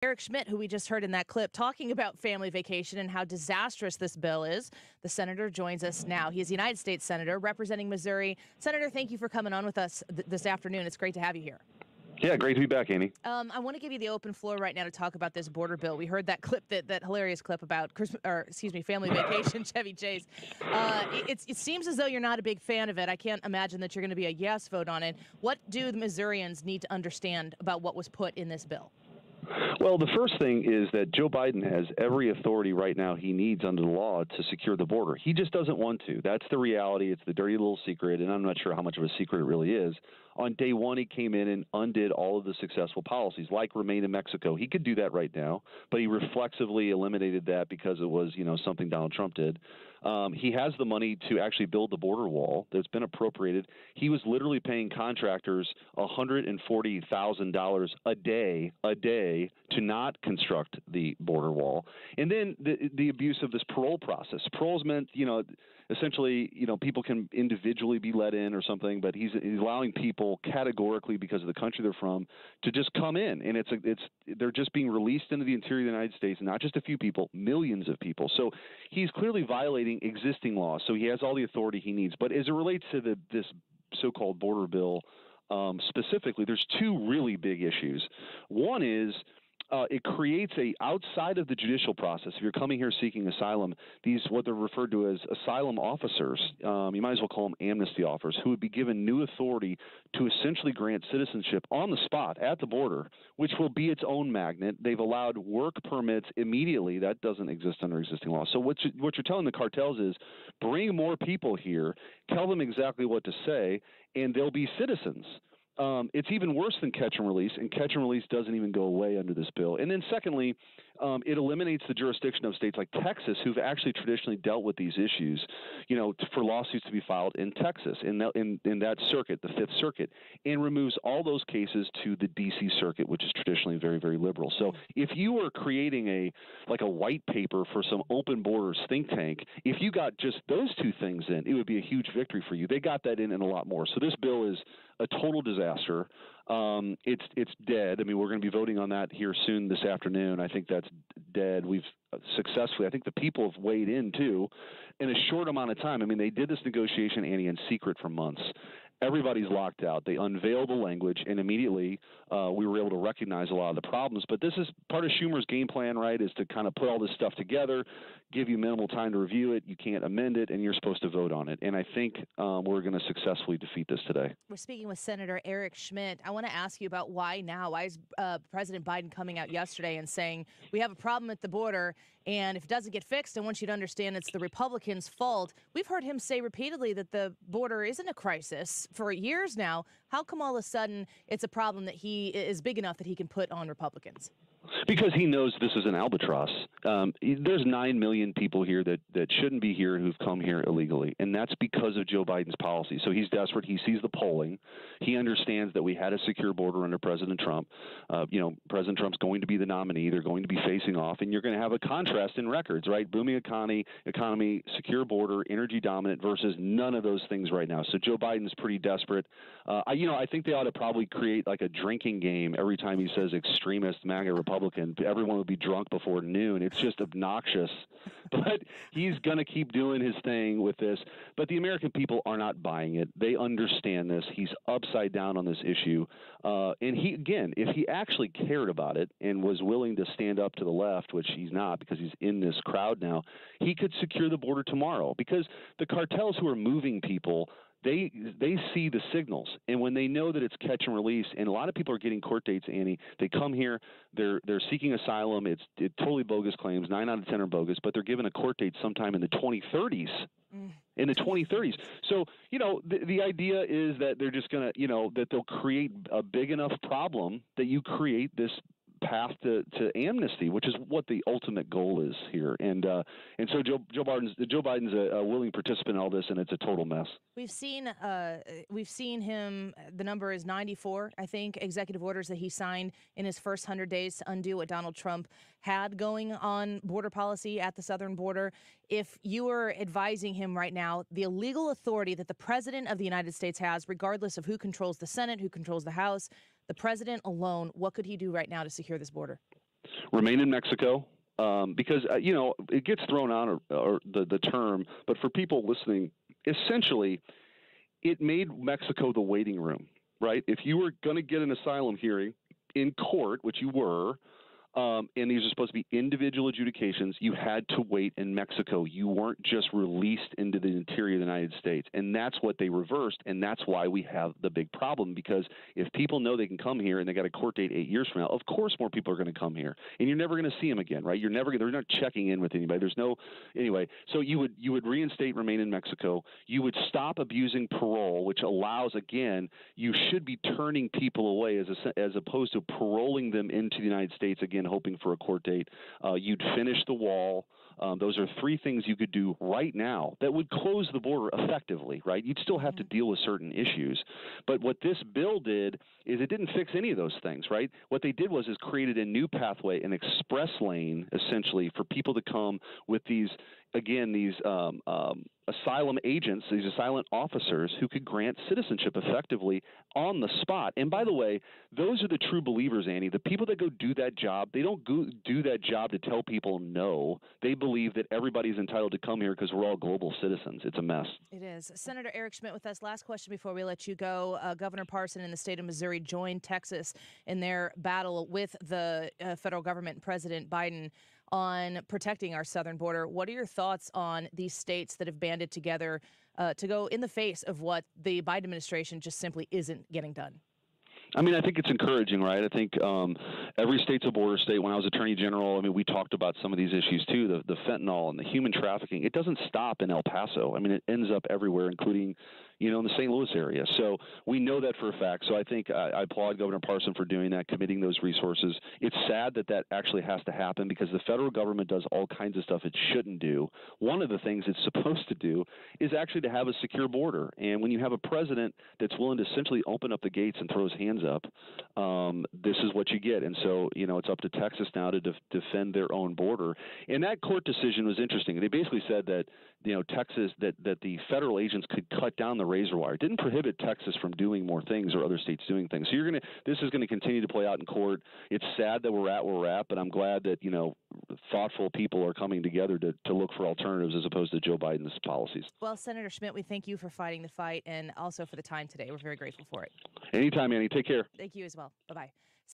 Eric Schmitt, who we just heard in that clip, talking about family vacation and how disastrous this bill is. The senator joins us now. He is a United States Senator representing Missouri. Senator, thank you for coming on with us this afternoon. It's great to have you here. Yeah, great to be back, Amy. I want to give you the open floor right now to talk about this border bill. We heard that clip, that hilarious clip about family vacation, Chevy Chase. It seems as though you're not a big fan of it. I can't imagine that you're going to be a yes vote on it. What do the Missourians need to understand about what was put in this bill? Well, the first thing is that Joe Biden has every authority right now he needs under the law to secure the border. He just doesn't want to. That's the reality. It's the dirty little secret, and I'm not sure how much of a secret it really is. On day one, he came in and undid all of the successful policies, like remain in Mexico. He could do that right now, but he reflexively eliminated that because it was, something Donald Trump did. He has the money to actually build the border wall that's been appropriated. He was literally paying contractors $140,000 a day to not construct the border wall. And then the abuse of this parole process. Parole's meant, essentially, people can individually be let in or something, but he's allowing people categorically because of the country they're from to just come in, and they're just being released into the interior of the United States, not just a few people, millions of people. So he's clearly violating existing laws. So he has all the authority he needs. But as it relates to this so-called border bill specifically, there's two really big issues. One is it creates outside of the judicial process. If you're coming here seeking asylum, these what they're referred to as asylum officers, you might as well call them amnesty officers, who would be given new authority to essentially grant citizenship on the spot at the border, which will be its own magnet. They've allowed work permits immediately. That doesn't exist under existing law. So what you're telling the cartels is bring more people here, tell them exactly what to say, and they'll be citizens. It's even worse than catch and release, and catch and release doesn't even go away under this bill. And then secondly, it eliminates the jurisdiction of states like Texas, who've actually traditionally dealt with these issues, for lawsuits to be filed in Texas, in that circuit, the Fifth Circuit, and removes all those cases to the D.C. Circuit, which is traditionally very, very liberal. So if you were creating a white paper for some open borders think tank, if you got just those two things in, it would be a huge victory for you. They got that in and a lot more. So this bill is a total disaster. It's dead. I mean, we're going to be voting on that here soon this afternoon. I think that's dead. We've successfully, I think the people have weighed in too in a short amount of time. I mean, they did this negotiation, Annie, in secret for months. Everybody's locked out. They unveiled the language, and immediately we were able to recognize a lot of the problems. But this is part of Schumer's game plan, right, is to kind of put all this stuff together, give you minimal time to review it. You can't amend it, and you're supposed to vote on it. And I think we're going to successfully defeat this today. We're speaking with Senator Eric Schmitt. I want to ask you about why now. Why is President Biden coming out yesterday and saying we have a problem at the border, and if it doesn't get fixed, I want you to understand it's the Republicans' fault. We've heard him say repeatedly that the border isn't a crisis for years now. How come all of a sudden it's a problem that he is big enough that he can put on Republicans? Because he knows this is an albatross. There's 9 million people here that shouldn't be here who've come here illegally, and that's because of Joe Biden's policy. So he's desperate. He sees the polling. He understands that we had a secure border under President Trump. President Trump's going to be the nominee. They're going to be facing off, and you're going to have a contrast in records, right? Booming economy, secure border, energy dominant versus none of those things right now. So Joe Biden's pretty desperate. I think they ought to probably create like a drinking game every time he says extremist MAGA Republican. Everyone would be drunk before noon. It's just obnoxious. But he's going to keep doing his thing with this. But the American people are not buying it. They understand this. He's upside down on this issue. And he, again, if he actually cared about it and was willing to stand up to the left, which he's not because he's in this crowd now, he could secure the border tomorrow. Because the cartels who are moving people, they see the signals, and when they know that it's catch and release, and a lot of people are getting court dates, Annie, they come here, they're seeking asylum. It's totally bogus claims. 9 out of 10 are bogus, but they're given a court date sometime in the 2030s. In the 2030s. So, the idea is that they're just going to, that they'll create a big enough problem that you create this path to amnesty, which is what the ultimate goal is here. And so Joe Biden's a willing participant in all this, and it's a total mess. We've seen him. The number is 94, I think, executive orders that he signed in his first 100 days to undo what Donald Trump had going on border policy at the southern border. If you were advising him right now, the legal authority that the president of the United States has, regardless of who controls the Senate, who controls the House, the president alone, what could he do right now to secure this border? remain in Mexico. Because it gets thrown out or the term, but for people listening, essentially, it made Mexico the waiting room, right? If you were going to get an asylum hearing in court, which you were, and these are supposed to be individual adjudications, you had to wait in Mexico. You weren't just released into the interior of the United States. And that's what they reversed, and that's why we have the big problem, because if people know they can come here and they got a court date 8 years from now, of course more people are going to come here. And you're never going to see them again, right? They're not checking in with anybody. Anyway, so you would reinstate, remain in Mexico. You would stop abusing parole, which allows, again, you should be turning people away as opposed to paroling them into the United States, again, hoping for a court date. You'd finish the wall. Those are three things you could do right now that would close the border effectively, right? You'd still have to deal with certain issues. But what this bill did is it didn't fix any of those things, right? What they did was created a new pathway, an express lane, essentially, for people to come with these asylum agents, these asylum officers who could grant citizenship effectively on the spot. And by the way, those are the true believers, Annie. The people that go do that job, they don't go do that job to tell people no. They believe that everybody's entitled to come here because we're all global citizens. It's a mess. It is. Senator Eric Schmitt with us. Last question before we let you go. Governor Parson in the state of Missouri joined Texas in their battle with the federal government and President Biden on protecting our southern border. What are your thoughts on these states that have banded together to go in the face of what the Biden administration just simply isn't getting done? I mean, I think it's encouraging, right? I think every state's a border state. When I was Attorney General, I mean, we talked about some of these issues too, the fentanyl and the human trafficking. It doesn't stop in El Paso. I mean, it ends up everywhere, including, in the St. Louis area. So we know that for a fact. So I think I applaud Governor Parson for doing that, committing those resources. It's sad that actually has to happen because the federal government does all kinds of stuff it shouldn't do. One of the things it's supposed to do is actually to have a secure border. And when you have a president that's willing to essentially open up the gates and throw his hands up, this is what you get. And so, it's up to Texas now to defend their own border. And that court decision was interesting. They basically said that, Texas, that the federal agents could cut down the razor wire. It didn't prohibit Texas from doing more things or other states doing things. So this is going to continue to play out in court. It's sad that we're at where we're at, but I'm glad that, thoughtful people are coming together to look for alternatives as opposed to Joe Biden's policies. Well, Senator Schmitt, we thank you for fighting the fight and also for the time today. We're very grateful for it. Anytime, Annie. Take care. Thank you as well. Bye-bye.